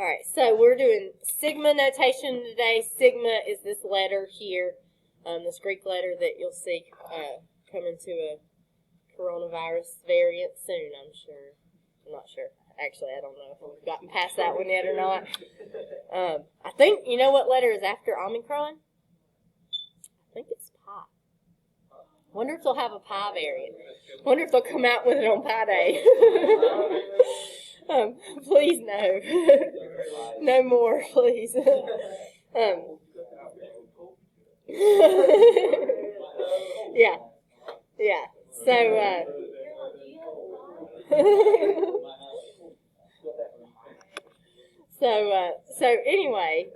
All right, so we're doing sigma notation today. Sigma is this letter here, this Greek letter that you'll see coming to a coronavirus variant soon, I'm sure. I'm not sure. Actually, I don't know if we've gotten past that one yet or not. I think, you know what letter is after Omicron? I think it's pi. Wonder if they'll have a pi variant. Wonder if they'll come out with it on Pi Day. Please no. No more, please. Yeah. Yeah. So anyway,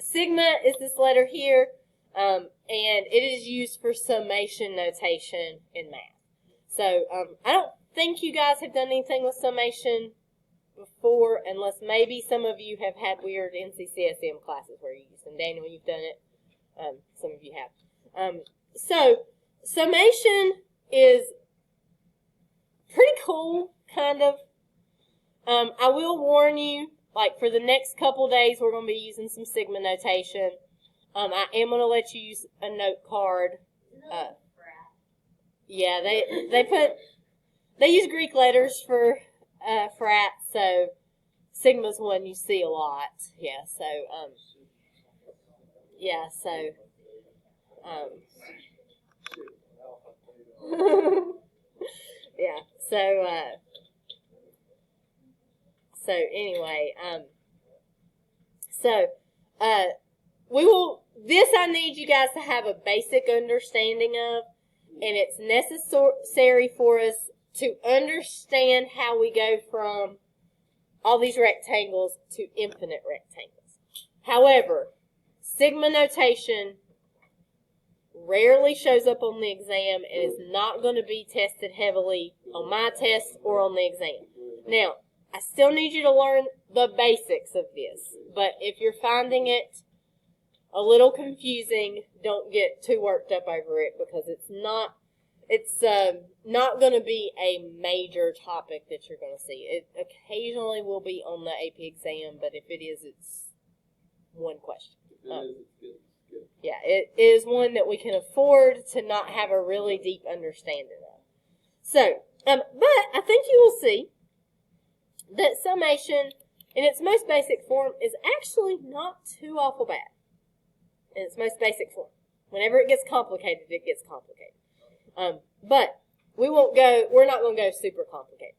sigma is this letter here, and it is used for summation notation in math. So I don't think you guys have done anything with summation before, unless maybe some of you have had weird NCCSM classes where you use them. Daniel, you've done it. Some of you have. So summation is pretty cool, kind of. I will warn you, like for the next couple days, we're going to be using some sigma notation. I am going to let you use a note card. Yeah, they use Greek letters for frat, so sigma's one you see a lot. Yeah, so yeah, so anyway, we will. This I need you guys to have a basic understanding of, and it's necessary for us to understand how we go from all these rectangles to infinite rectangles. However, sigma notation rarely shows up on the exam and is not going to be tested heavily on my test or on the exam. Now, I still need you to learn the basics of this, but if you're finding it a little confusing, don't get too worked up over it, because it's not going to be a major topic that you're going to see. It occasionally will be on the AP exam, but if it is, it's one question. Yeah, it is one that we can afford to not have a really deep understanding of. So, but I think you will see that summation in its most basic form is actually not too awful bad. In its most basic form. Whenever it gets complicated, it gets complicated. But we're not going to go super complicated.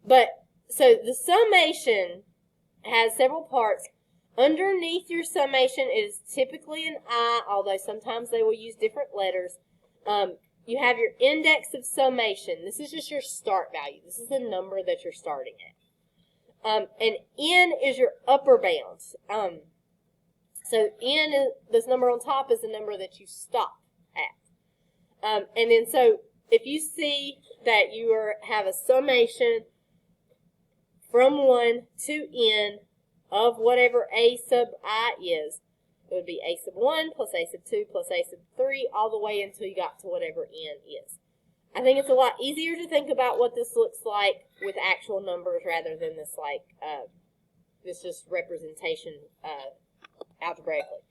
But, so the summation has several parts. Underneath your summation is typically an I, although sometimes they will use different letters. You have your index of summation. This is just your start value. This is the number that you're starting at. And N is your upper bound. So N, this number on top, is the number that you stop at. And then so if you see that you have a summation from 1 to N of whatever A sub I is, it would be A sub 1 plus A sub 2 plus A sub 3 all the way until you got to whatever N is. I think it's a lot easier to think about what this looks like with actual numbers rather than this this just representation algebraically.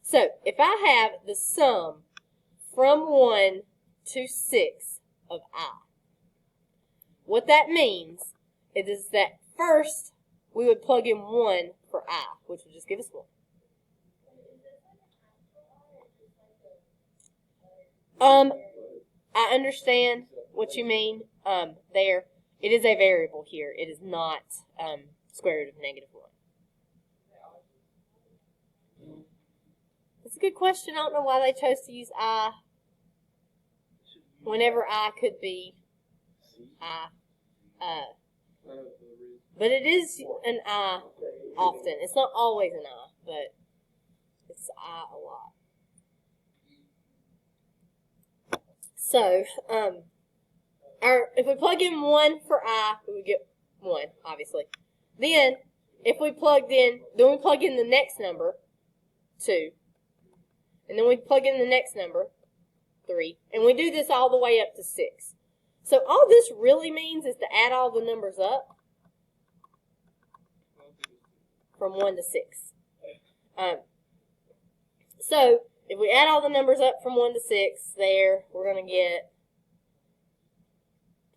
So if I have the sum from 1 to 6 of I, what that means is that first we would plug in 1 for I, which would just give us 1. I understand what you mean there. It is a variable here. It is not square root of negative 1. That's a good question. I don't know why they chose to use I whenever I could be I. But it is an I often. It's not always an I, but it's I a lot. So, if we plug in 1 for I, we would get 1, obviously. Then, if we plug in the next number, 2. And then we plug in the next number, 3. And we do this all the way up to 6. So all this really means is to add all the numbers up from 1 to 6. So if we add all the numbers up from 1 to 6 there, we're going to get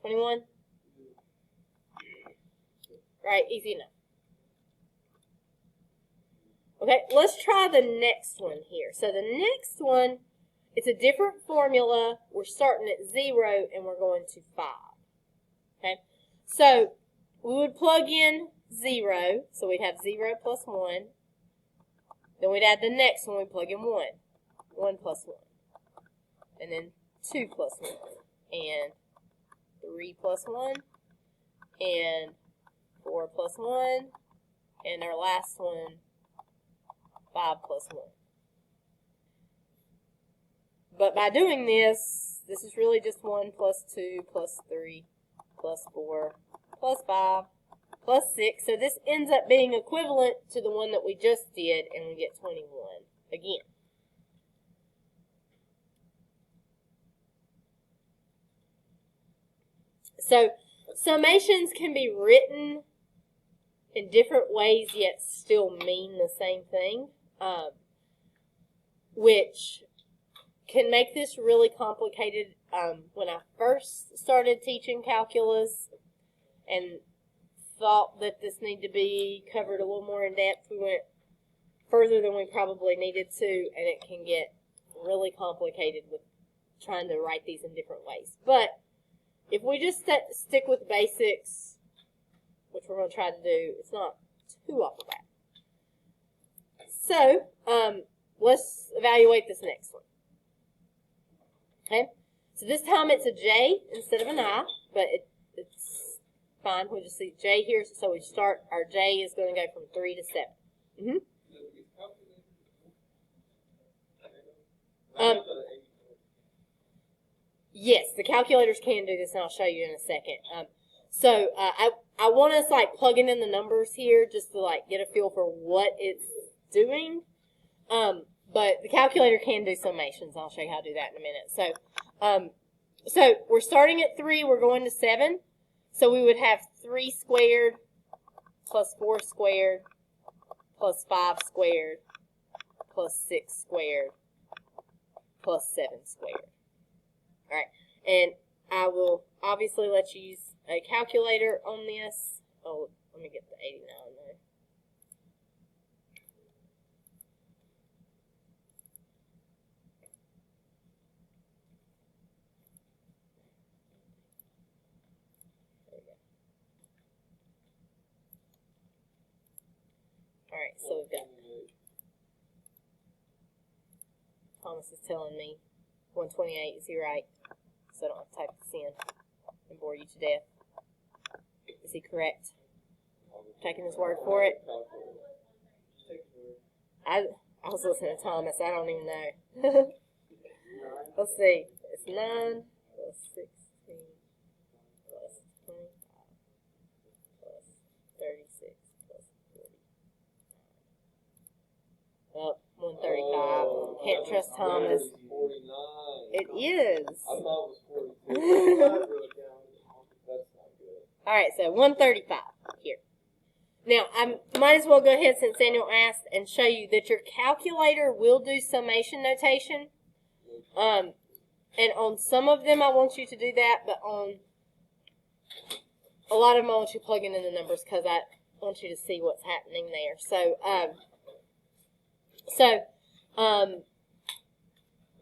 21. Right, easy enough. Okay, let's try the next one here. So the next one, it's a different formula. We're starting at 0 and we're going to 5. Okay, so we would plug in 0, so we'd have 0 plus 1. Then we'd add the next one, we'd plug in 1. 1 plus 1. And then 2 plus 1. And 3 plus 1. And 4 plus 1. And our last one, 5 plus 1. But by doing this is really just 1 plus 2 plus 3 plus 4 plus 5 plus 6. So this ends up being equivalent to the one that we just did, and we get 21 again. So summations can be written in different ways, yet still mean the same thing, which can make this really complicated. When I first started teaching calculus and thought that this needed to be covered a little more in depth, we went further than we probably needed to, and it can get really complicated with trying to write these in different ways. But if we just stick with basics, which we're going to try to do, it's not too off the bat. So, let's evaluate this next one. Okay, so this time it's a J instead of an I, but it's fine. We'll just see J here, so we start, our J is going to go from 3 to 7. Yes, the calculators can do this, and I'll show you in a second. So I want us like plugging in the numbers here just to like get a feel for what it's doing. But the calculator can do summations. I'll show you how to do that in a minute. So we're starting at 3. We're going to 7. So we would have 3 squared plus 4 squared plus 5 squared plus 6 squared plus 7 squared. All right, and I will obviously let you use a calculator on this. Oh, let me get the 89 there. There we go. All right, so we've got, Thomas is telling me 128 is he right, so I don't have to type this in and bore you to death. Is he correct? Taking his word for it? I was listening to Thomas. I don't even know. Let's see. It's 9 plus 16 plus 25 plus 36 plus 49. Oh, 135. Can't trust Thomas. It is. I thought it was 42. All right, so 135 here. Now, I might as well go ahead, since Daniel asked, and show you that your calculator will do summation notation. And on some of them, I want you to do that, but on a lot of them, I want you plugging in the numbers because I want you to see what's happening there. So,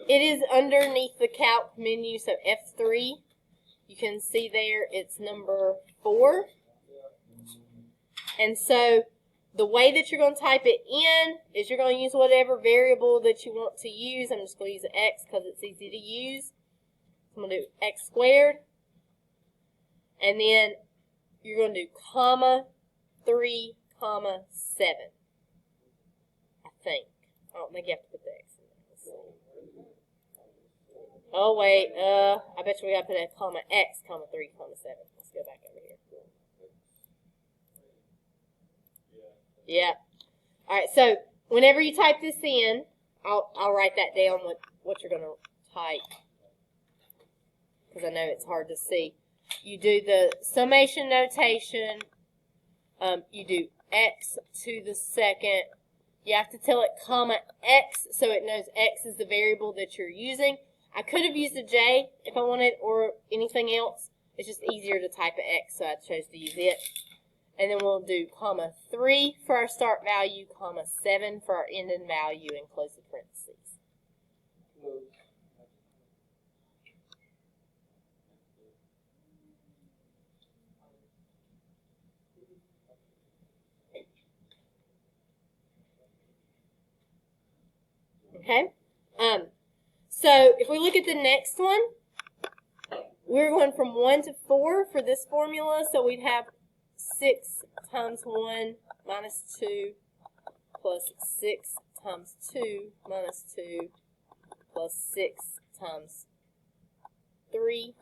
it is underneath the Calc menu, so F3. You can see there it's number 4. And so the way that you're going to type it in is you're going to use whatever variable that you want to use. I'm just going to use an X because it's easy to use. So I'm going to do X squared. And then you're going to do comma 3, comma 7. I think. I don't think you have to put the X in there. Let's see. Oh, wait. I bet you we got to put a comma X, comma 3, comma 7. Let's go back over here. Yeah. All right, so whenever you type this in, I'll write that down, what you're going to type, because I know it's hard to see. You do the summation notation. You do x to the second. You have to tell it comma x so it knows x is the variable that you're using. I could have used a j if I wanted or anything else. It's just easier to type an x, so I chose to use it. And then we'll do comma 3 for our start value, comma 7 for our ending value, and close the parentheses. Okay? So if we look at the next one, we're going from 1 to 4 for this formula, so we'd have 6 times 1 minus 2 plus 6 times 2 minus 2 plus 6 times 3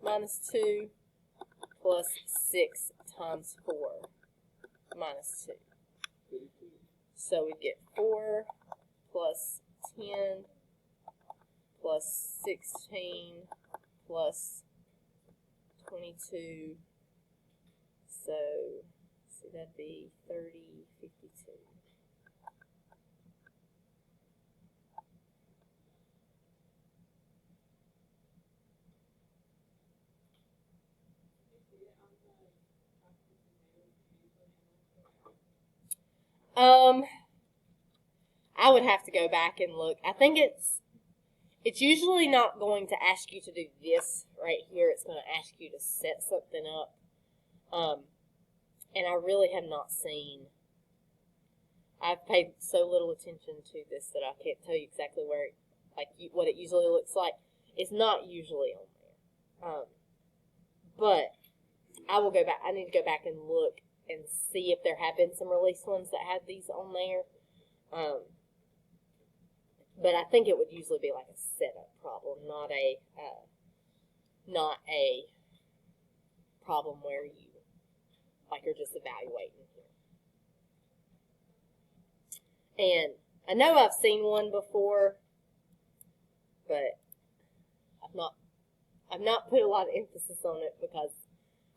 minus 2 plus 6 times 4 minus 2. So we get 4 plus 10 plus 16 plus 22. So, see, that'd be 30, 52. I would have to go back and look. I think it's usually not going to ask you to do this right here. It's going to ask you to set something up. And I really have not seen. I've paid so little attention to this that I can't tell you exactly where, what it usually looks like. It's not usually on there. But I will go back. I need to go back and look and see if there have been some release ones that have these on there. But I think it would usually be like a setup problem, not a problem where you you're just evaluating here. And I know I've seen one before, but I've not put a lot of emphasis on it because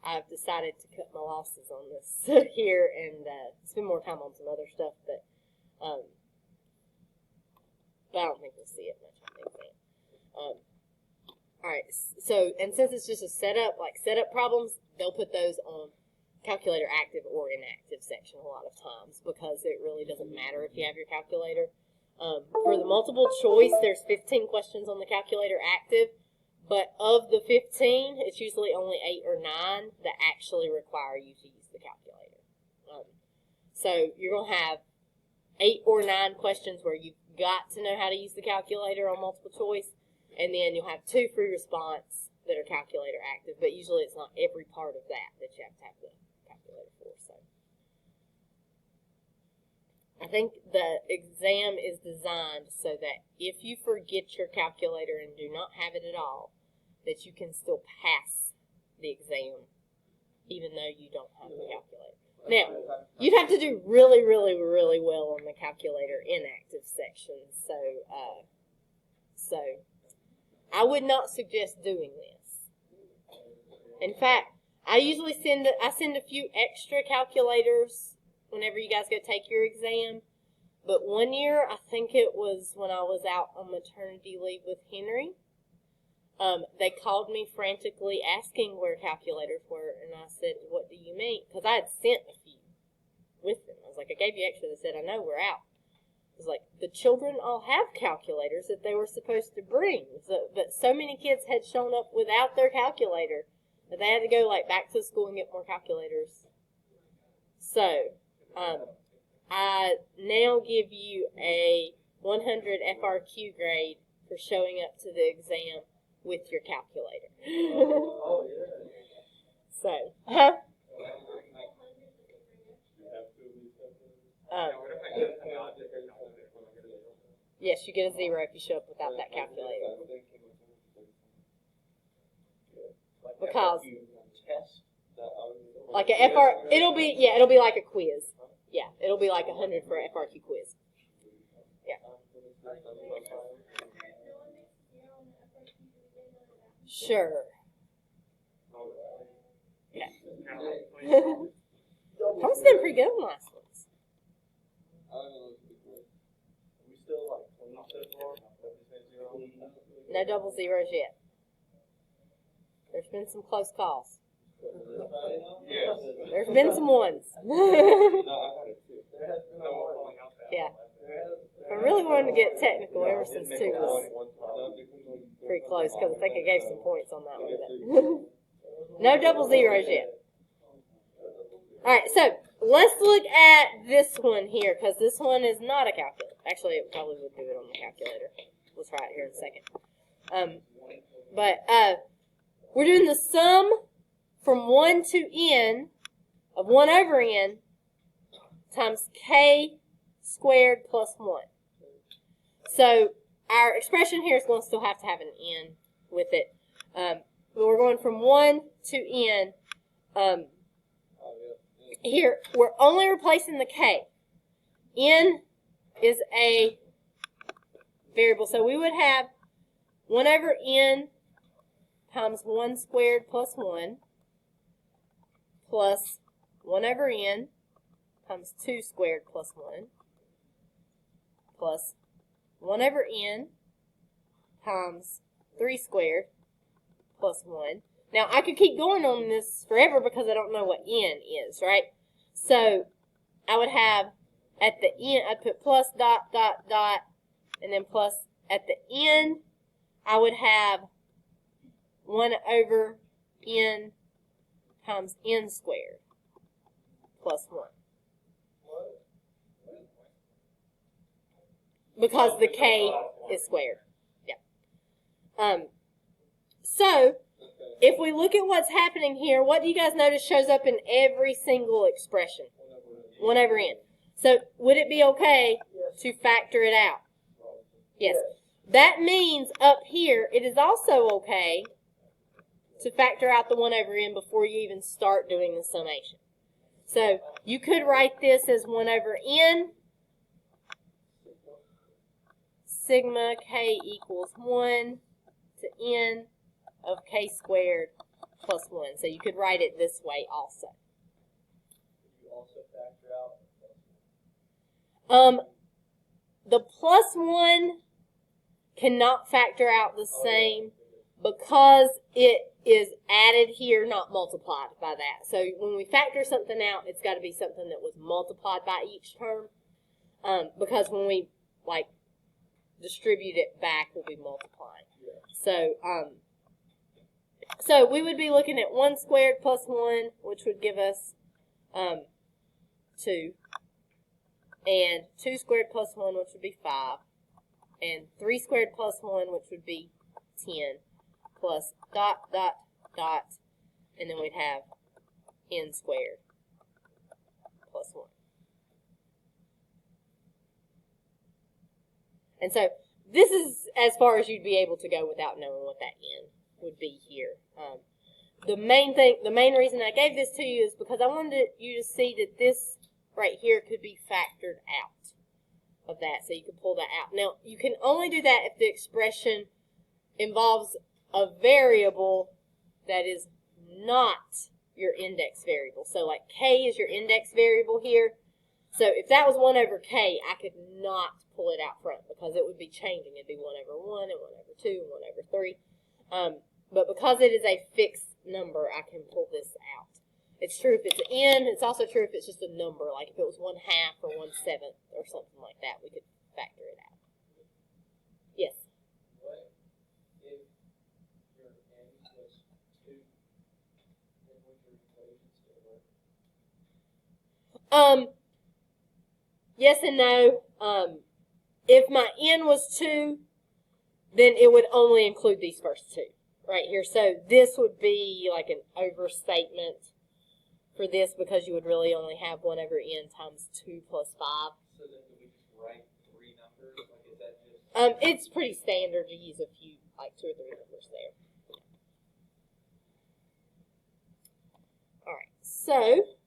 I've decided to cut my losses on this here and spend more time on some other stuff. But I don't think we'll see it much on the exam. Alright, so, and since it's just a setup, like setup problems, they'll put those on calculator active or inactive section a lot of times because it really doesn't matter if you have your calculator. For the multiple choice, there's 15 questions on the calculator active, but of the 15, it's usually only 8 or 9 that actually require you to use the calculator. So you're going to have 8 or 9 questions where you've got to know how to use the calculator on multiple choice, and then you'll have 2 free response that are calculator active, but usually it's not every part of that you have to have the calculator for. So I think the exam is designed so that if you forget your calculator and do not have it at all, that you can still pass the exam even though you don't have the calculator. Now, you'd have to do really, really, really well on the calculator inactive section. So I would not suggest doing this. In fact, I usually send a few extra calculators whenever you guys go take your exam. But one year, I think it was when I was out on maternity leave with Henry, they called me frantically asking where calculators were, and I said, "What do you mean?" Because I had sent a few with them. I was like, "I gave you extra." They said, "I know, we're out." I was like, "The children all have calculators that they were supposed to bring." But so many kids had shown up without their calculator that they had to go back to school and get more calculators. So, I now give you a 100 FRQ grade for showing up to the exam with your calculator. So, yes, you get a 0 if you show up without that calculator. Because, like a it'll be like a quiz. Yeah, it'll be like 100 for an FRQ quiz. Yeah. Sure. Yeah. Tom's been pretty good on last ones. We still like 20 so far? No double zeros yet. There's been some close calls. Yes. There's been some ones. Yeah. I really wanted to get technical ever since 2 was pretty close because I think I gave some points on that one. No double zeros yet. Alright, so let's look at this one here because this one is not a calculator. Actually, it probably would do it on the calculator. We'll try it here in a second. We're doing the sum from 1 to n of 1 over n times k squared plus 1. So our expression here is going to still have to have an n with it. But we're going from 1 to n. Here, we're only replacing the k. N is a variable. So we would have 1 over n times 1 squared plus 1 plus 1 over n times 2 squared plus 1 plus 1 over n times 3 squared plus 1. Now, I could keep going on this forever because I don't know what n is, right? So, I would have at the end, I'd put plus dot, dot, dot, and then plus at the end, I would have 1 over n times n squared plus 1. Because the k is squared. Yeah. So, if we look at what's happening here, what do you guys notice shows up in every single expression? 1 over n. So, would it be okay to factor it out? Yes. That means up here, it is also okay to factor out the 1 over n before you even start doing the summation. So, you could write this as 1 over n, sigma k equals 1 to n of k squared plus 1. So, you could write it this way also. You also factor out the plus 1 cannot factor out the same because it is added here, not multiplied by that. So when we factor something out, it's got to be something that was multiplied by each term, because when we distribute it back, we'll be multiplying. So we would be looking at 1 squared plus 1, which would give us 2, and 2 squared plus 1, which would be 5, and 3 squared plus 1, which would be 10, plus dot, dot, dot, and then we'd have n squared plus 1. And so this is as far as you'd be able to go without knowing what that n would be here. The main reason I gave this to you is because I wanted you to see that this right here could be factored out of that, so you can pull that out. Now, you can only do that if the expression involves a variable that is not your index variable. So, like k is your index variable here. So, if that was 1 over k, I could not pull it out front because it would be changing. It'd be 1 over 1 and 1 over 2 and 1 over 3. But because it is a fixed number, I can pull this out. It's true if it's an n. It's also true if it's just a number, like if it was 1/2 or 1/7 or something like that, we could factor it out. Yes? What if your n was 2, then would your equation still work? Yes and no. If my n was 2, then it would only include these first 2 right here. So this would be like an overstatement for this because you would really only have 1 over n times 2 plus 5. So then do we just write 3 numbers? Like, is that just... It's pretty standard to use a few, like 2 or 3 numbers there. Alright, so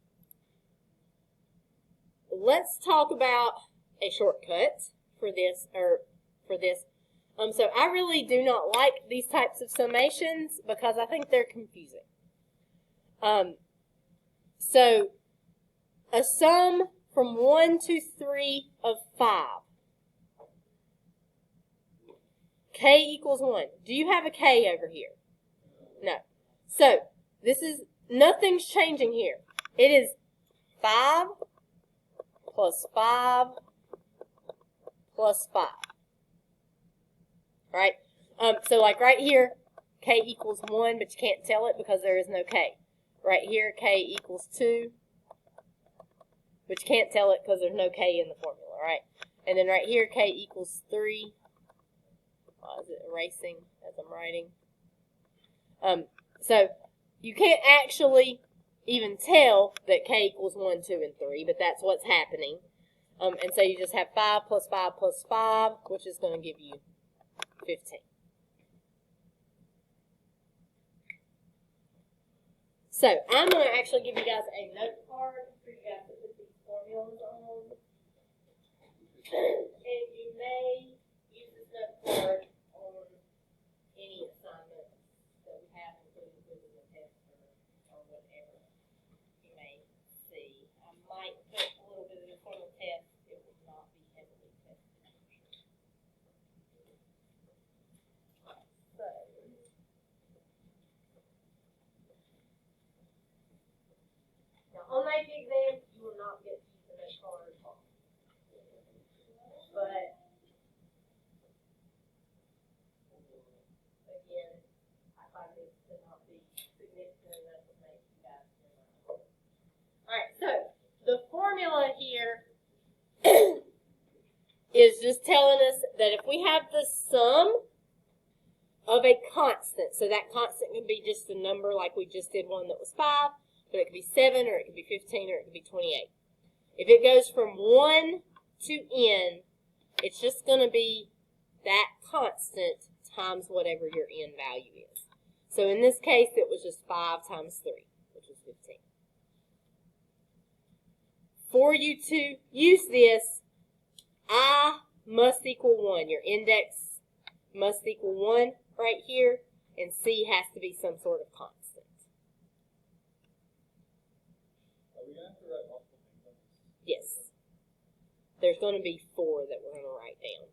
let's talk about a shortcut for this, so I really do not like these types of summations because I think they're confusing. So a sum from 1 to 3 of 5. K equals 1. Do you have a K over here? No. So, this is, nothing's changing here. It is 5 plus 5 plus 5. Right? So like right here, K equals 1, but you can't tell it because there is no K. Right here, K equals 2, but you can't tell it because there's no K in the formula, right? And then right here, K equals 3. Why is it erasing as I'm writing? So you can't actually even tell that K equals 1, 2, and 3, but that's what's happening. And so you just have 5 plus 5 plus 5, which is going to give you 15. So I'm going to actually give you guys a note card for you guys to put these formulas on. And you may use this note card on any assignment that we have, including quizzes and tests or whatever you may see. I might put a little bit of this on the test. It will not be heavily tested. So, now on the exam, you will not get to use the note card at all. But again, I find this to not be significant enough to make you guys know. Alright, so the formula here is just telling us that if we have the sum of a constant, so that constant can be just a number like we just did one that was 5, but it could be 7, or it could be 15, or it could be 28. If it goes from 1 to n, it's just going to be that constant times whatever your n value is. So in this case, it was just 5 times 3, which is 15. For you to use this, I must equal 1. Your index must equal 1 right here, and C has to be some sort of constant. Are we going to have to write multiple things on this? Yes. There's going to be 4 that we're going to write down.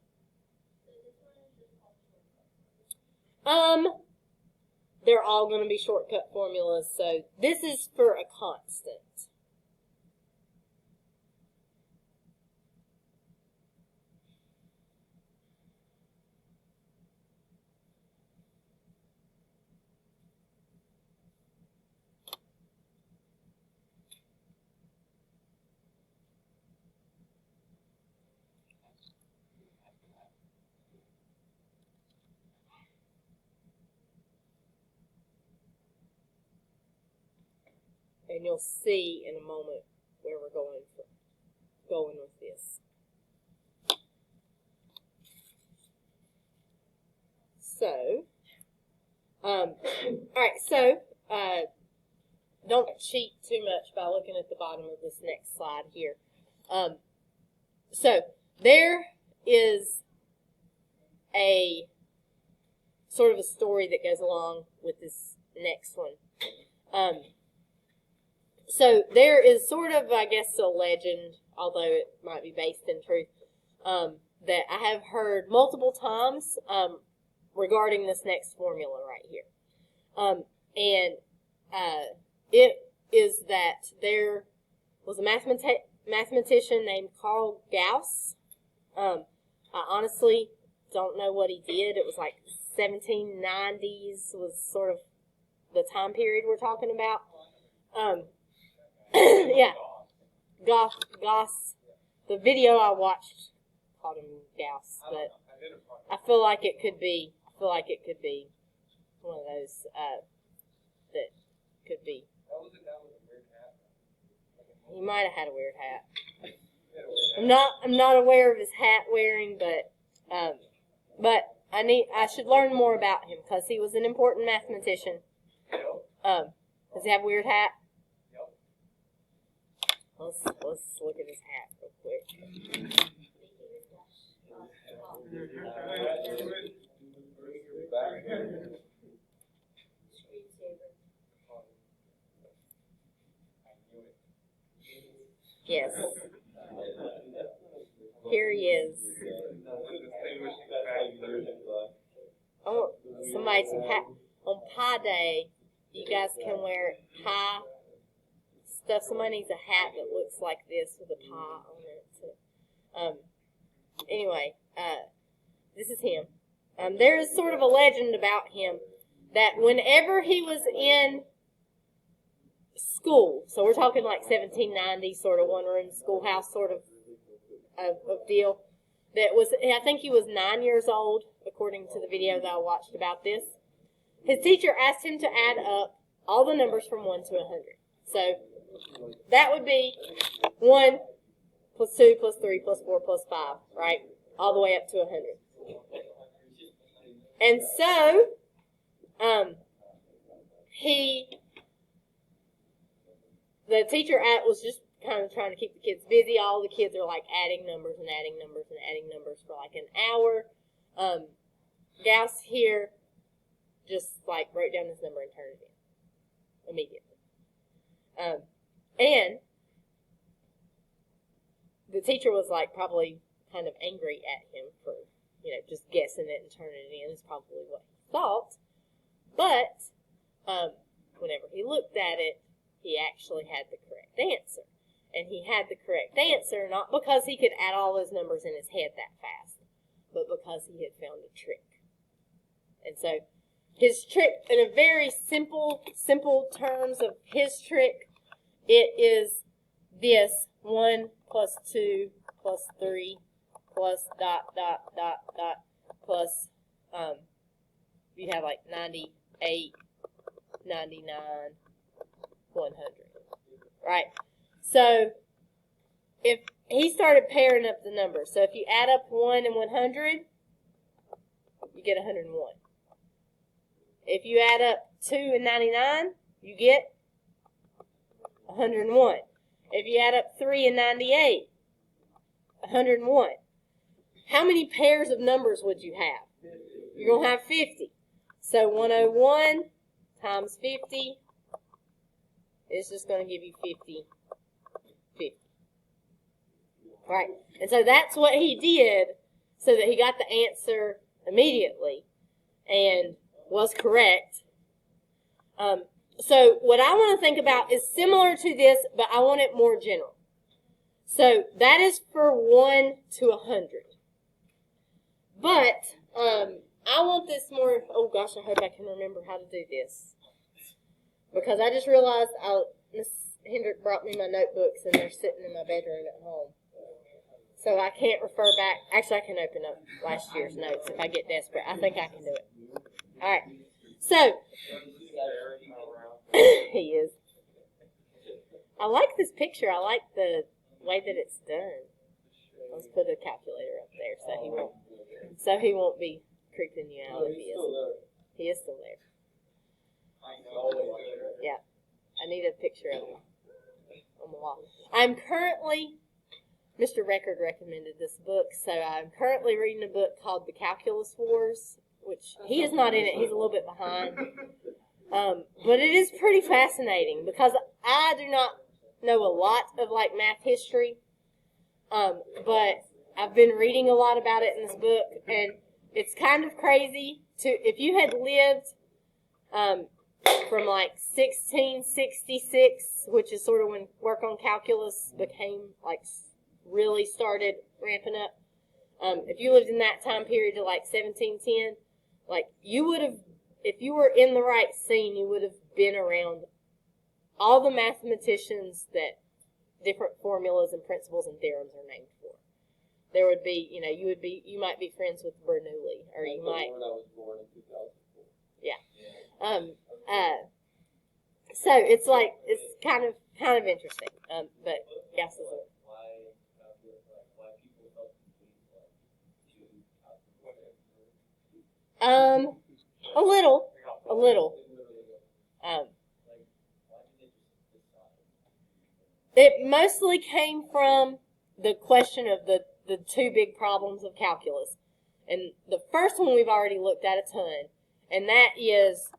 They're all going to be shortcut formulas, so this is for a constant. And you'll see in a moment where we're going with this. So, all right. So, don't cheat too much by looking at the bottom of this next slide here. So there is a sort of a story that goes along with this next one. So there is sort of, I guess, a legend, although it might be based in truth, that I have heard multiple times regarding this next formula right here. It is that there was a mathematician named Carl Gauss. I honestly don't know what he did. It was like 1790s was sort of the time period we're talking about. Yeah, Gauss. The video I watched called him Gauss, but I feel like it could be. One of those that could be. He might have had a weird hat. I'm not aware of his hat wearing, but I should learn more about him because he was an important mathematician. Does he have a weird hat? Let's look at his hat real quick. is. Oh, somebody to on Pi Day, you guys can wear Pi stuff. Somebody needs a hat that looks like this with a pie on it. So, anyway, this is him. There is sort of a legend about him that whenever he was in school, so we're talking like 1790, sort of one-room schoolhouse sort of deal, that was, I think he was 9 years old, according to the video that I watched about this. His teacher asked him to add up all the numbers from 1 to 100. So that would be 1 plus 2 plus 3 plus 4 plus 5, right? All the way up to 100. And so, the teacher was just kind of trying to keep the kids busy. All the kids are like adding numbers and adding numbers and adding numbers for like an hour. Gauss here just like wrote down this number and turned it in immediately. And the teacher was like probably kind of angry at him for, just guessing it and turning it in is probably what he thought. But whenever he looked at it, he actually had the correct answer. And he had the correct answer not because he could add all those numbers in his head that fast, but because he had found a trick. And so his trick, in a very simple terms of his trick, it is this: 1 plus 2 plus 3 plus ... plus, you have like 98, 99, 100, right? So if he started pairing up the numbers, so if you add up 1 and 100, you get 101. If you add up 2 and 99, you get 101. If you add up 3 and 98, 101. How many pairs of numbers would you have? You're going to have 50. So 101 times 50 is just going to give you 50. Right? And so that's what he did so that he got the answer immediately and was correct. So what I want to think about is similar to this, but I want it more general. So that is for 1 to 100. But I want this more, oh gosh, I hope I can remember how to do this. Because I just realized Miss Hendrick brought me my notebooks and they're sitting in my bedroom at home. So I can't refer back. Actually, I can open up last year's notes if I get desperate. I think I can do it. All right. So, he is. I like this picture. I like the way that it's done. Let's put a calculator up there so he won't be creeping you out if he isn't. He is still there. Yeah. I need a picture of him on the wall. I'm currently, Mr. Record recommended this book, so I'm currently reading a book called The Calculus Wars, which he is not in it. He's a little bit behind. But it is pretty fascinating because I do not know a lot of like math history, but I've been reading a lot about it in this book, and it's kind of crazy if you had lived from like 1666, which is sort of when work on calculus became like really started ramping up. If you lived in that time period to like 1710, like you would have, if you were in the right scene, you would have been around all the mathematicians that different formulas and principles and theorems are named for. There would be, you might be friends with Bernoulli, or you might. When I was born in 2004. Yeah. So it's like it's kind of interesting. But yes, Why people felt a little. It mostly came from the question of the two big problems of calculus. And the first one we've already looked at a ton, and that is,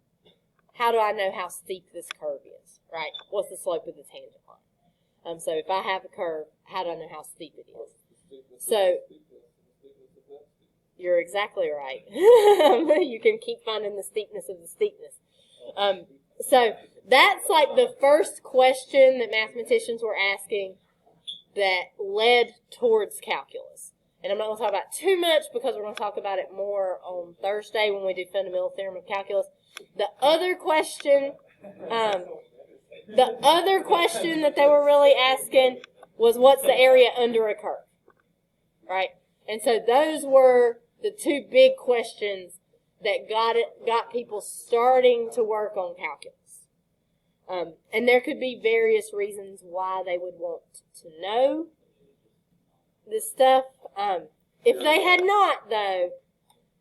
how do I know how steep this curve is, right? What's the slope of the tangent line? So if I have a curve, how do I know how steep it is? So you're exactly right. You can keep finding the steepness of the steepness. So that's like the first question that mathematicians were asking that led towards calculus. And I'm not going to talk about it too much because we're going to talk about it more on Thursday when we do fundamental theorem of calculus. The other question that they were really asking was, what's the area under a curve? Right? And so those were the two big questions that got people starting to work on calculus. And there could be various reasons why they would want to know this stuff. If they had not, though,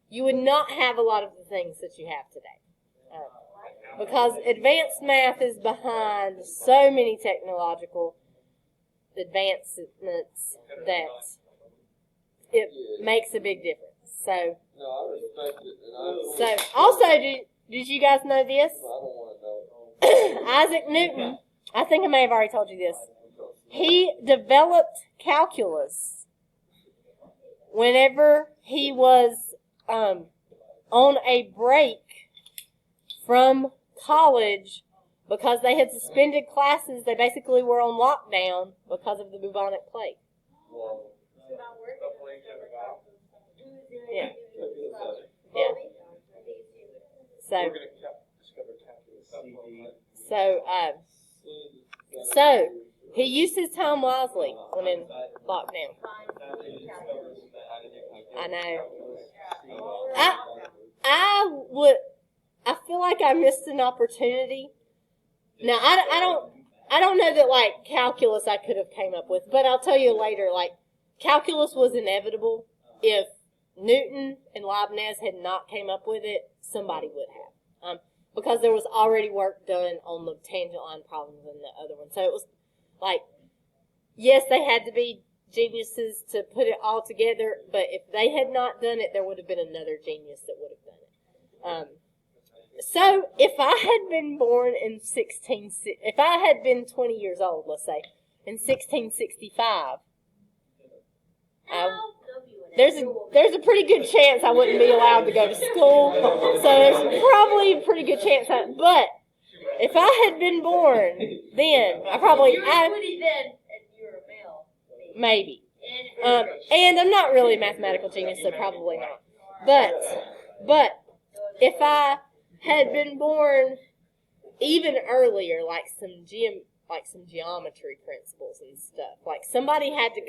you would not have a lot of the things that you have today. Because advanced math is behind so many technological advancements that it makes a big difference. So, also, did you guys know this? Isaac Newton, I think I may have already told you this. He developed calculus whenever he was on a break from college because they had suspended classes. They basically were on lockdown because of the bubonic plague. Yeah. Yeah. So he used his time wisely when in lockdown. I know. I feel like I missed an opportunity. Now I don't know that like calculus I could have came up with, but I'll tell you later. Like calculus was inevitable. If Newton and Leibniz had not came up with it, somebody would have. Because there was already work done on the tangent line problems and the other one. So it was like, yes, they had to be geniuses to put it all together, but if they had not done it, there would have been another genius that would have done it. So if I had been born in if I had been 20 years old, let's say, in 1665, there's a pretty good chance I wouldn't be allowed to go to school. So there's probably a pretty good chance. But if I had been born then, maybe. And I'm not really a mathematical genius, so probably not. But if I had been born even earlier, like some geometry principles and stuff. Like somebody had to,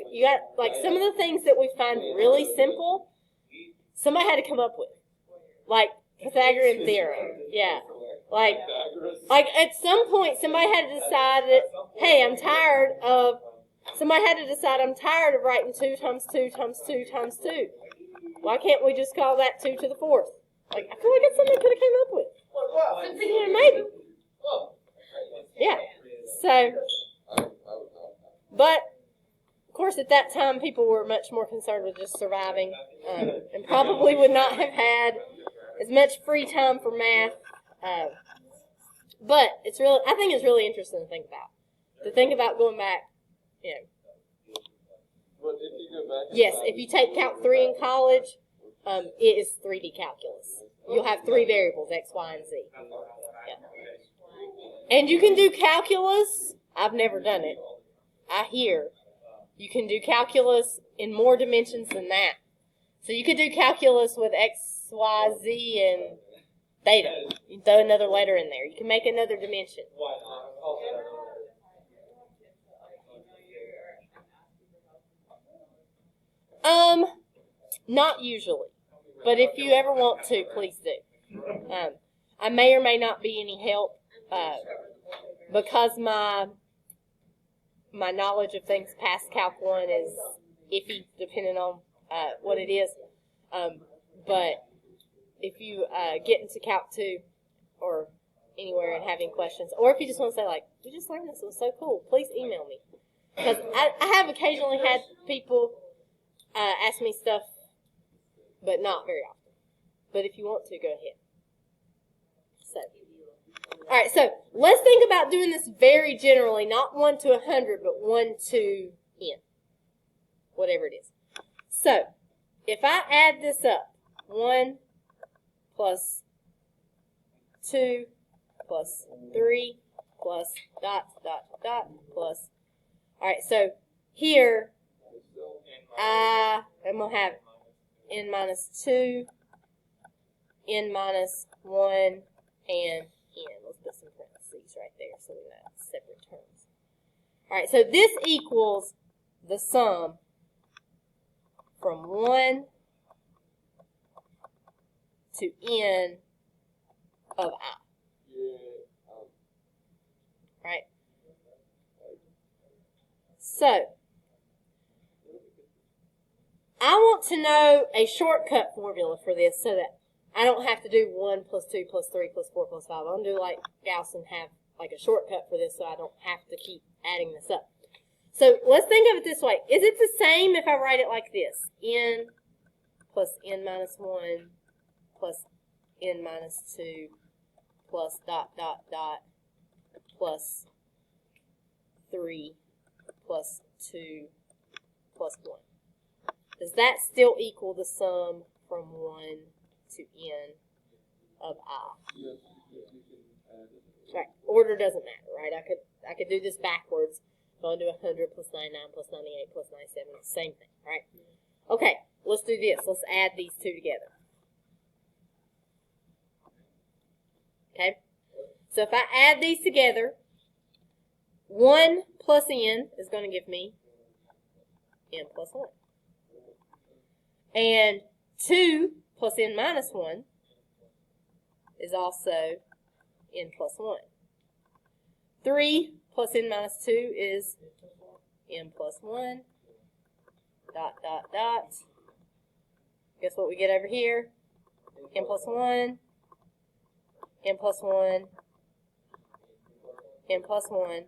some of the things that we find really simple, somebody had to come up with. Like Pythagorean Theorem. Yeah. Like at some point somebody had to decide that, hey, I'm tired of writing 2 times 2 times 2 times 2. Why can't we just call that 2 to the 4th? Like, I feel like it's something they could have came up with. Maybe. Yeah. So, but, of course, at that time, people were much more concerned with just surviving, and probably would not have had as much free time for math. But I think it's really interesting to think about. To think about going back, But if you go back, yes, if you take Calc 3 in college, it is 3D calculus. You'll have 3 variables, x, y, and z. Yeah. And you can do calculus. I've never done it. I hear you can do calculus in more dimensions than that. So you could do calculus with x, y, z, and theta. You can throw another letter in there. You can make another dimension. Not usually. But if you ever want to, please do. I may or may not be any help because my knowledge of things past Calc 1 is iffy, depending on what it is. But if you get into Calc 2 or anywhere and having questions, or if you just want to say, like, we just learned this, it was so cool, please email me. Because I have occasionally had people ask me stuff, but not very often. But if you want to, go ahead. So, all right, so let's think about doing this very generally, not 1 to 100, but 1 to n. whatever it is. So, if I add this up, 1 plus 2 plus 3 plus dot, dot, dot, plus. Alright, so here, I'm going to have n minus 2, n minus 1, and n. Let's put some parentheses right there so we have separate terms. Alright, so this equals the sum from 1 to n of I. Right? So, I want to know a shortcut formula for this so that I don't have to do 1 plus 2 plus 3 plus 4 plus 5. I'm going to do like Gauss and have like a shortcut for this so I don't have to keep adding this up. So let's think of it this way. Is it the same if I write it like this? N plus n minus 1 plus n minus 2 plus dot, dot, dot plus 3 plus 2 plus 1. Does that still equal the sum from 1 to n of I? Right. Order doesn't matter, right? I could do this backwards. Go and do 100 plus 99 plus 98 plus 97. Same thing, right? Okay, let's do this. Let's add these two together. Okay? So if I add these together, 1 plus n is going to give me n plus 1. And 2 plus n minus 1 is also n plus 1. 3 plus n minus 2 is n plus 1. Dot, dot, dot. Guess what we get over here? N plus 1. N plus 1. N plus 1.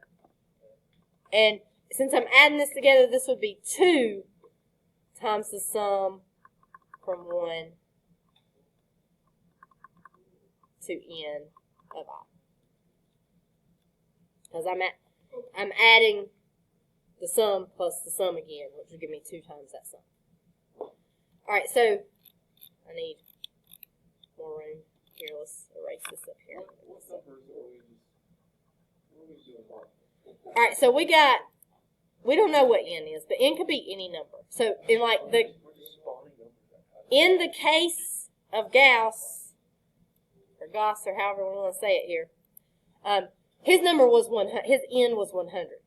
And since I'm adding this together, this would be 2 times the sum from 1 to n of I. Because I'm adding the sum plus the sum again, which will give me 2 times that sum. Alright, so I need more room. Here, let's erase this up here. Alright, so we don't know what n is, but n could be any number. So in the case of Gauss, or Gauss, or however we want to say it here, his number was 100. His n was 100,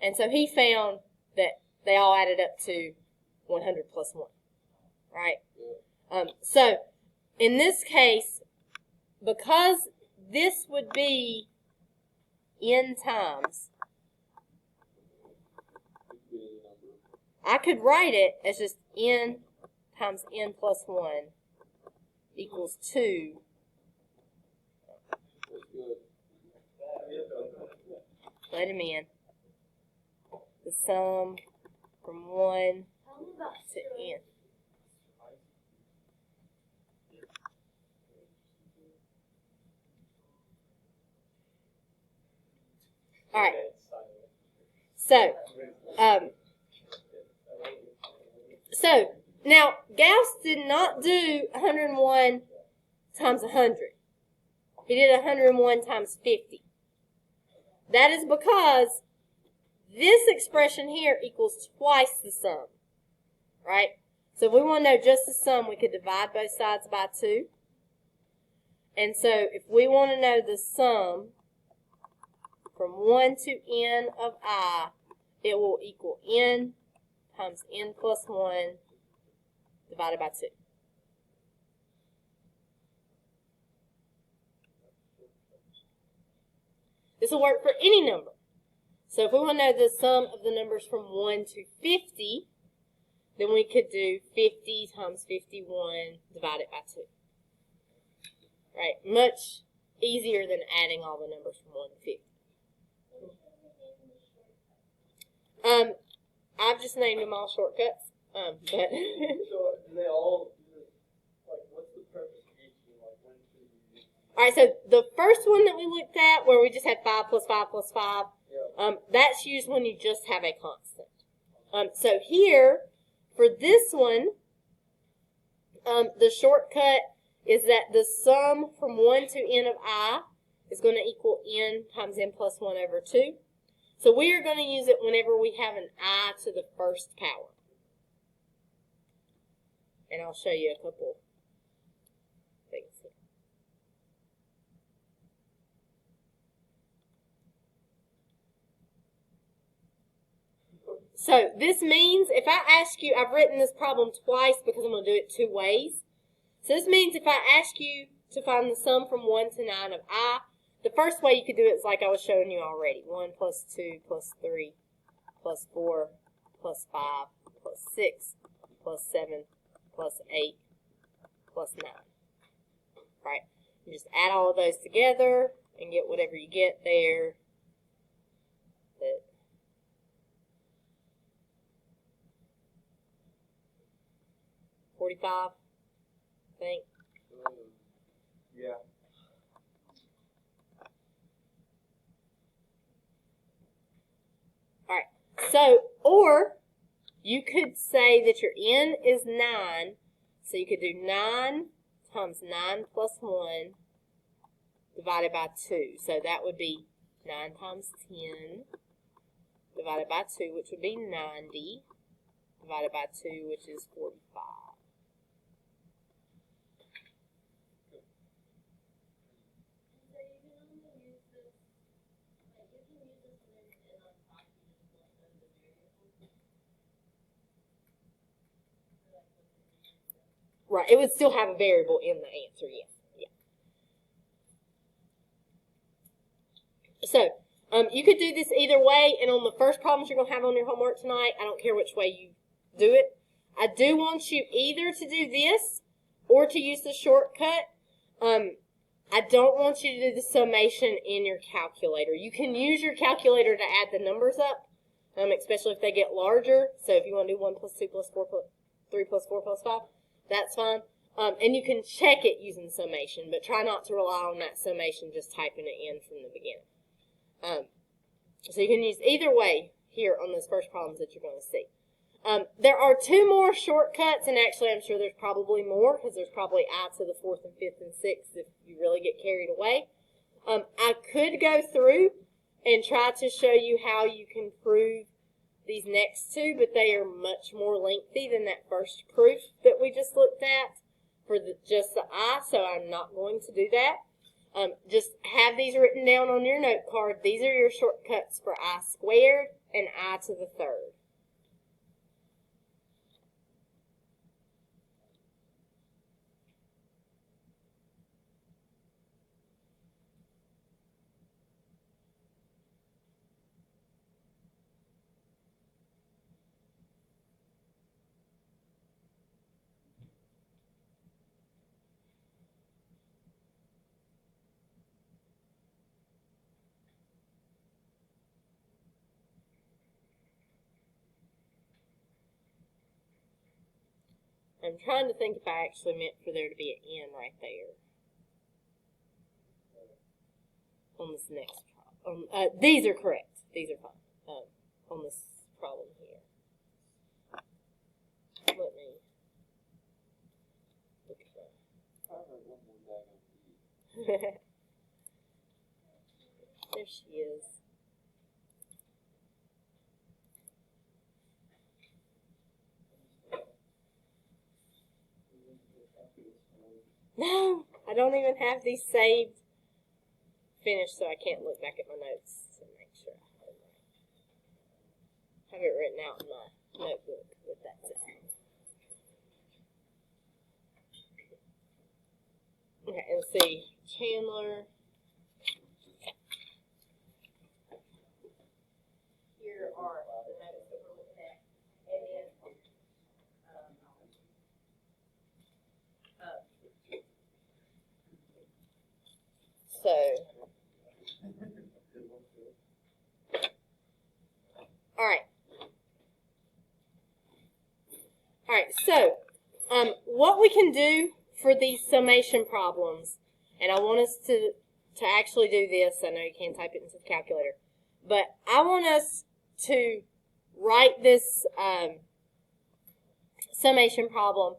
and so he found that they all added up to 100 plus 1, right? So in this case, because this would be n times, I could write it as just n times n plus 1 equals 2. Let him in. The sum from 1 to n. All right. So now Gauss did not do 101 times 100. He did 101 times 50. That is because this expression here equals twice the sum, right? So if we want to know just the sum, we could divide both sides by 2. And so if we want to know the sum from 1 to n of I, it will equal n times n plus 1 divided by 2. This will work for any number. So if we want to know the sum of the numbers from 1 to 50, then we could do 50 times 51 divided by 2. Right? Much easier than adding all the numbers from 1 to 50. I've just named them all shortcuts. But So do they all, like, what's the purpose of each? Like, when should you use? Alright, so the first one that we looked at, where we just had 5 plus 5 plus 5, Yeah. that's used when you just have a constant. So here, for this one, the shortcut is that the sum from 1 to n of I is going to equal n times n plus 1 over 2. So we are going to use it whenever we have an I to the first power. And I'll show you a couple things here. So this means if I ask you, I've written this problem twice because I'm going to do it 2 ways. So this means if I ask you to find the sum from 1 to 9 of I, the first way you could do it is like I was showing you already. 1 plus 2 plus 3 plus 4 plus 5 plus 6 plus 7 plus 8 plus 9. Right? You just add all of those together and get whatever you get there. 45, I think. Yeah. All right. So, or you could say that your n is 9. So you could do 9 times 9 plus 1 divided by 2. So that would be 9 times 10 divided by 2, which would be 90, divided by 2, which is 45. Right, it would still have a variable in the answer, yes. Yeah. So, you could do this either way, and on the first problems you're going to have on your homework tonight, I don't care which way you do it. I do want you either to do this or to use the shortcut. I don't want you to do the summation in your calculator. You can use your calculator to add the numbers up, especially if they get larger. So if you want to do 1 plus 2 plus 4 plus 3 plus 4 plus 5, that's fine. And you can check it using summation, but try not to rely on that summation just typing it in from the beginning. So you can use either way here on those first problems that you're going to see. There are 2 more shortcuts, and actually I'm sure there's probably more because there's probably I to the 4th and 5th and 6th if you really get carried away. I could go through and try to show you how you can prove these next 2, but they are much more lengthy than that first proof that we just looked at for just the I, so I'm not going to do that. Just have these written down on your note card. These are your shortcuts for I squared and I to the 3rd. I'm trying to think if I actually meant for there to be an N right there. On this next problem. These are correct. These are fine. On this problem here. Let me look at that. There she is. No, I don't even have these saved finished, so I can't look back at my notes to make sure I have it right. I have it written out in my notebook, but that's it. Okay, let's see. Chandler. Here are the notes that we're looking at. And then all right, so what we can do for these summation problems, and I want us to actually do this. I know you can't type it into the calculator, but I want us to write this summation problem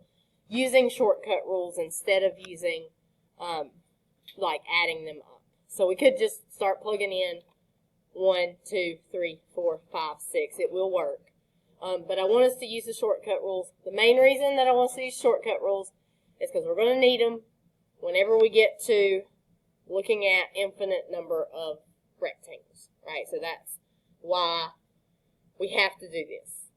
using shortcut rules instead of using like adding them up. So we could just start plugging in 1, 2, 3, 4, 5, 6. It will work. But I want us to use the shortcut rules. The main reason that I want us to use shortcut rules is because we're going to need them whenever we get to looking at infinite number of rectangles, right? So that's why we have to do this.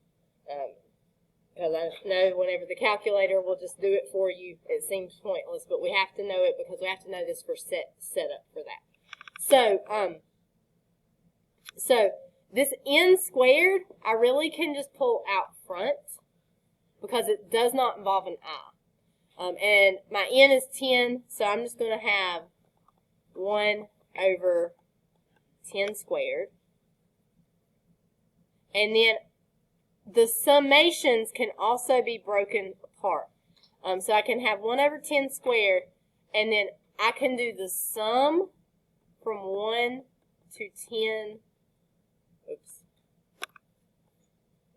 Because I know whenever the calculator will just do it for you, it seems pointless, but we have to know it because we have to know this for setup for that. So this n squared, I really can just pull out front because it does not involve an I. And my n is 10, so I'm just going to have 1 over 10 squared. And then the summations can also be broken apart. So I can have 1 over 10 squared, and then I can do the sum from 1 to 10. Oops.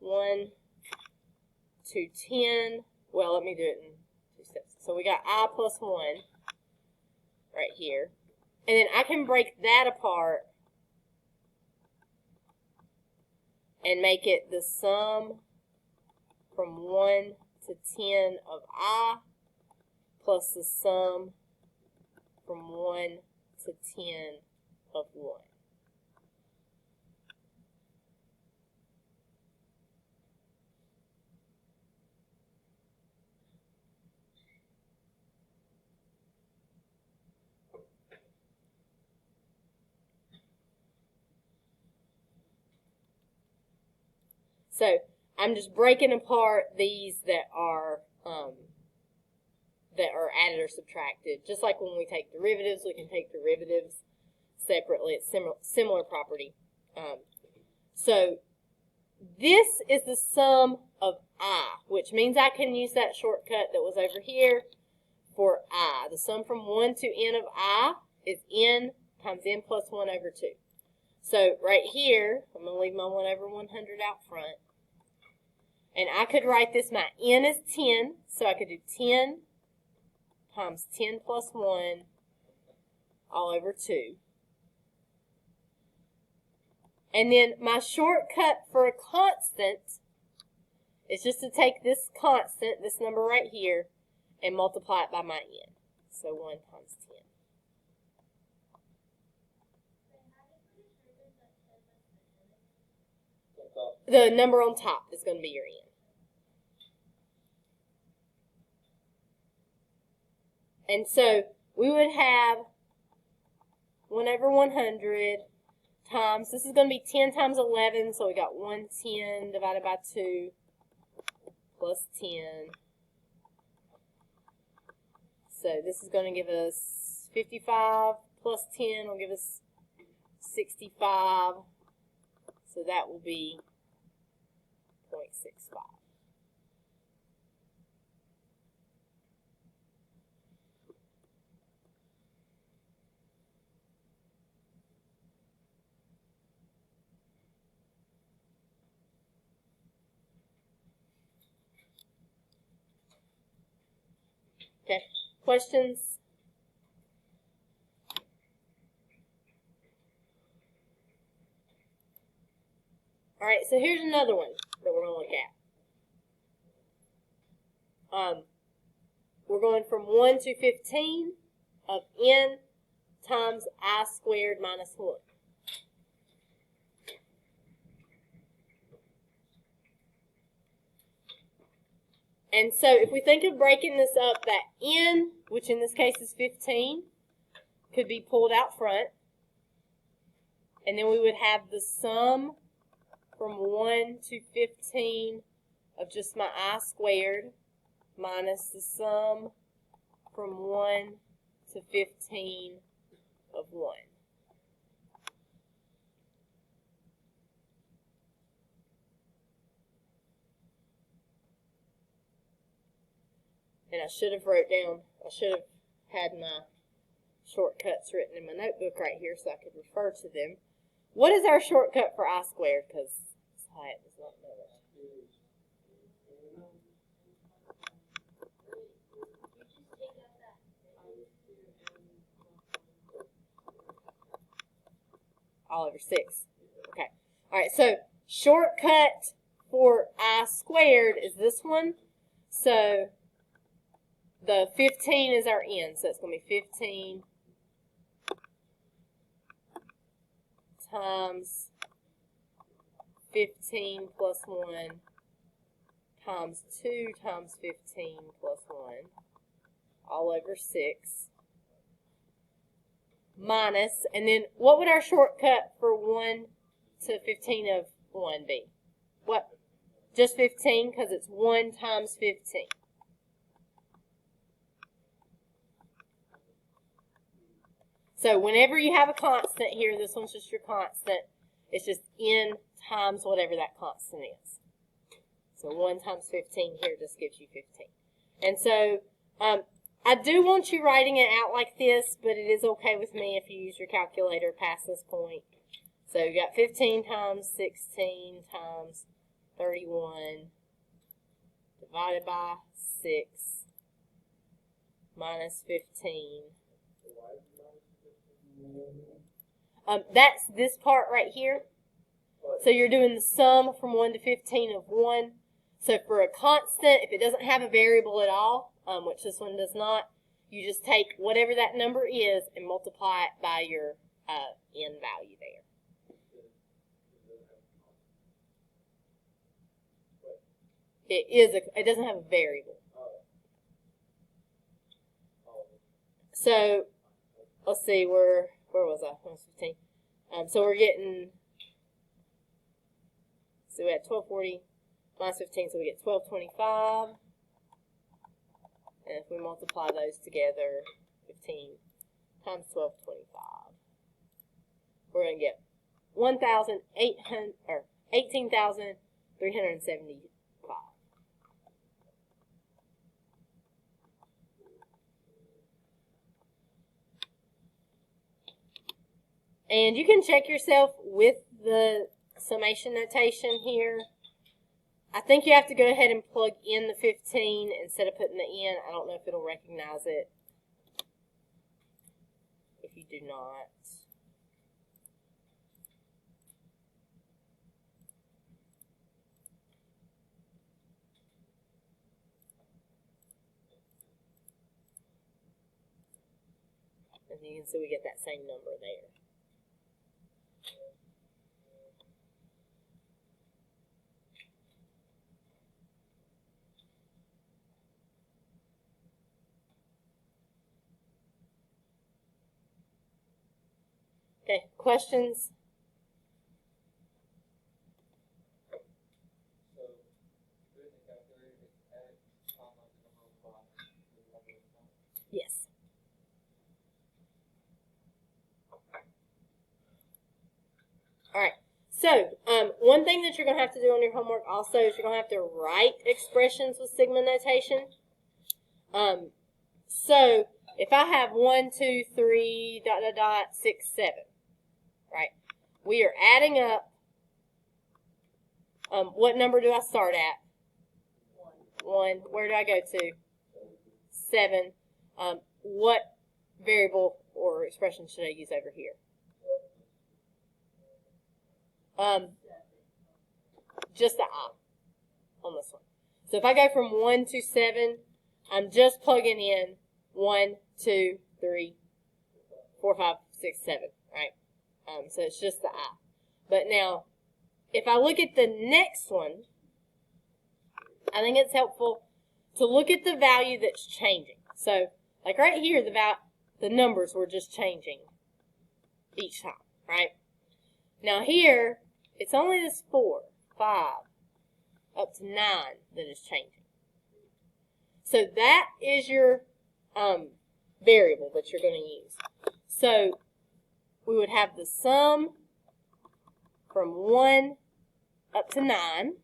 1 to 10. Well, let me do it in 2 steps. So we got I plus 1 right here. And then I can break that apart and make it the sum from 1 to 10 of I plus the sum from 1 to 10 of 1. So I'm just breaking apart these that are added or subtracted. Just like when we take derivatives, we can take derivatives separately. It's similar property. So this is the sum of I, which means I can use that shortcut that was over here for I. The sum from 1 to n of I is n times n plus 1 over 2. So right here, I'm going to leave my 1 over 100 out front. And I could write this, my n is 10, so I could do 10 times 10 plus 1 all over 2. And then my shortcut for a constant is just to take this constant, this number right here, and multiply it by my n. So 1 times 10. The number on top is going to be your n. And so we would have 1 over 100 times, this is going to be 10 times 11, so we got 110 divided by 2 plus 10. So this is going to give us 55 plus 10 will give us 65. So that will be 0.65. Okay, questions? All right, so here's another one that we're going to look at. We're going from 1 to 15 of n times I squared minus 1. And so if we think of breaking this up, that n, which in this case is 15, could be pulled out front. And then we would have the sum from 1 to 15 of just my I squared minus the sum from 1 to 15 of 1. And I should have had my shortcuts written in my notebook right here so I could refer to them. What is our shortcut for I squared? Because Hyatt does not know it. All over 6. Okay. All right, so shortcut for I squared is this one. So the 15 is our n, so it's going to be 15 times 15 plus 1 times 2 times 15 plus 1 all over 6 minus, and then what would our shortcut for 1 to 15 of 1 be? What? Just 15 because it's 1 times 15. So whenever you have a constant here, this one's just your constant. It's just n times whatever that constant is. So 1 times 15 here just gives you 15. And so I do want you writing it out like this, but it is okay with me if you use your calculator past this point. So you got 15 times 16 times 31 divided by 6 minus 15. That's this part right here. So you're doing the sum from 1 to 15 of 1. So for a constant, if it doesn't have a variable at all, which this one does not, you just take whatever that number is and multiply it by your n value there. It doesn't have a variable. So let's see, where was I? 15. So we're getting, so we had 1240 minus 15, so we get 1225. And if we multiply those together, 15 times 1225, we're going to get 18,375. And you can check yourself with the summation notation here. I think you have to go ahead and plug in the 15 instead of putting the n. I don't know if it'll recognize it if you do not. And you can see we get that same number there. Okay, questions? So, doing the calculator, it's add comma to the number of blocks to the number of times. Yes. All right. So, one thing that you're going to have to do on your homework also is you're going to have to write expressions with sigma notation. So, if I have 1, 2, 3, ... 6, 7, right? We are adding up. What number do I start at? 1. Where do I go to? 7. What variable or expression should I use over here? Just the I on this one. So if I go from 1 to 7, I'm just plugging in 1, 2, 3, 4, 5, 6, 7, right? So it's just the I. But now, if I look at the next one, I think it's helpful to look at the value that's changing. So, like right here, the numbers were just changing each time, right? Now here, it's only this 4, 5, up to 9 that is changing. So that is your variable that you're going to use. So we would have the sum from 1 up to 9.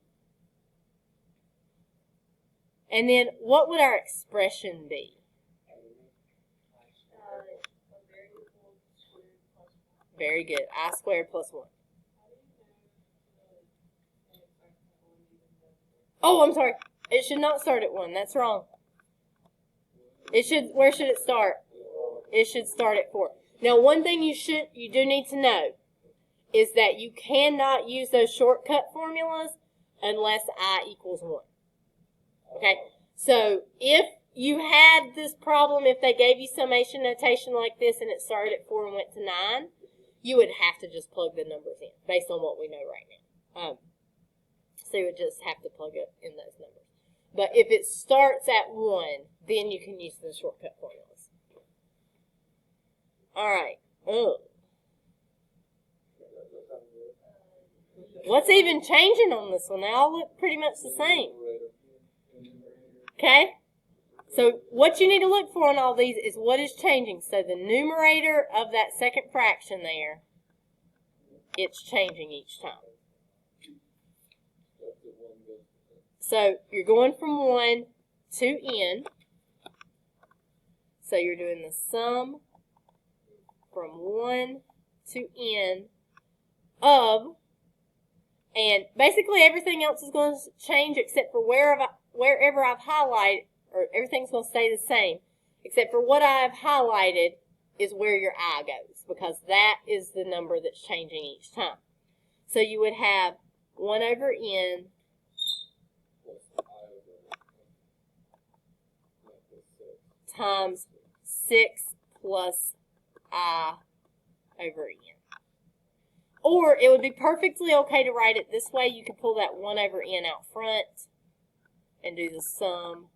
And then what would our expression be? Very good. I squared plus 1. Oh, I'm sorry. It should not start at 1. That's wrong. Where should it start? It should start at 4. Now, one thing you do need to know is that you cannot use those shortcut formulas unless I equals 1. Okay? So, if you had this problem, if they gave you summation notation like this and it started at 4 and went to 9, you would have to just plug the numbers in based on what we know right now. So you would just have to plug it in those numbers. But if it starts at 1, then you can use the shortcut formulas. All right. What's even changing on this one? They all look pretty much the same. Okay? So what you need to look for on all these is what is changing. So the numerator of that second fraction there, it's changing each time. So you're going from 1 to n. So you're doing the sum from 1 to n of, and basically everything else is going to change except for wherever I've highlighted, or everything's going to stay the same, except for what I've highlighted is where your I goes, because that is the number that's changing each time. So you would have 1 over n times 6 plus I over n. Or it would be perfectly okay to write it this way. You could pull that 1 over n out front and do the sum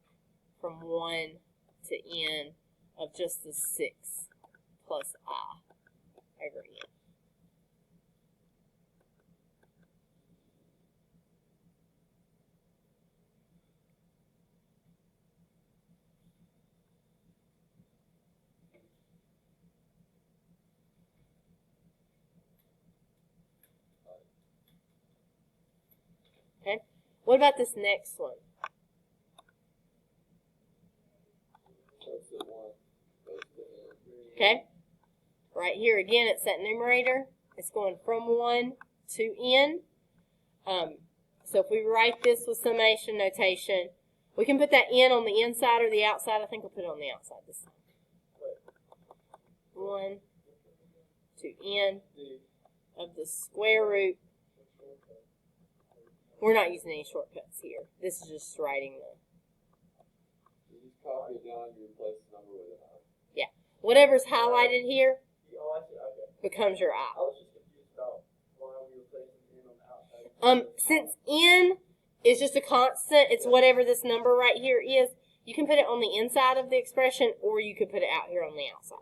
from 1 to n of just the 6 plus I over n. Okay. What about this next one? Okay. Right here again, it's that numerator. It's going from 1 to n. So if we write this with summation notation, we can put that n on the inside or the outside. I think we'll put it on the outside this time. 1 to n of the square root. We're not using any shortcuts here. This is just writing the... You just copy it down, you replace the number with an I. Yeah. Whatever's highlighted here Oh, I see. Okay. becomes your I. I was just confused about why we replacing n on the outside. Since n is just a constant, it's whatever this number right here is, you can put it on the inside of the expression or you could put it out here on the outside.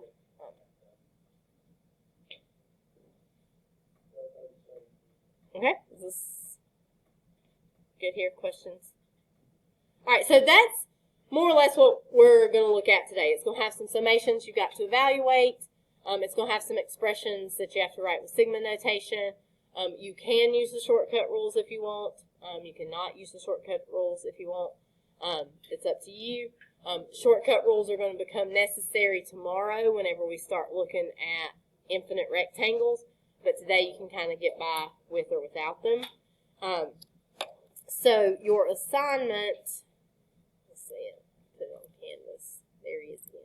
Okay? Is this good here? Questions? Alright, so that's more or less what we're going to look at today. It's going to have some summations you've got to evaluate. It's going to have some expressions that you have to write with sigma notation. You can use the shortcut rules if you want. You cannot use the shortcut rules if you want. It's up to you. Shortcut rules are going to become necessary tomorrow whenever we start looking at infinite rectangles. But today you can kind of get by with or without them. So your assignment, let's see it, put it on canvas. There he is again.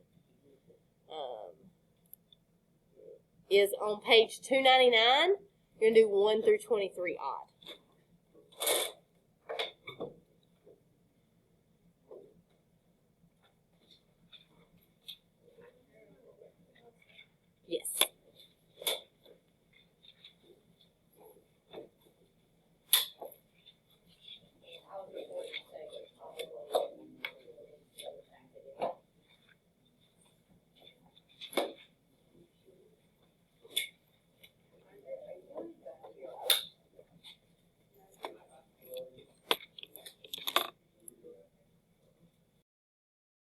Is on page 299. You're going to do 1 through 23 odd.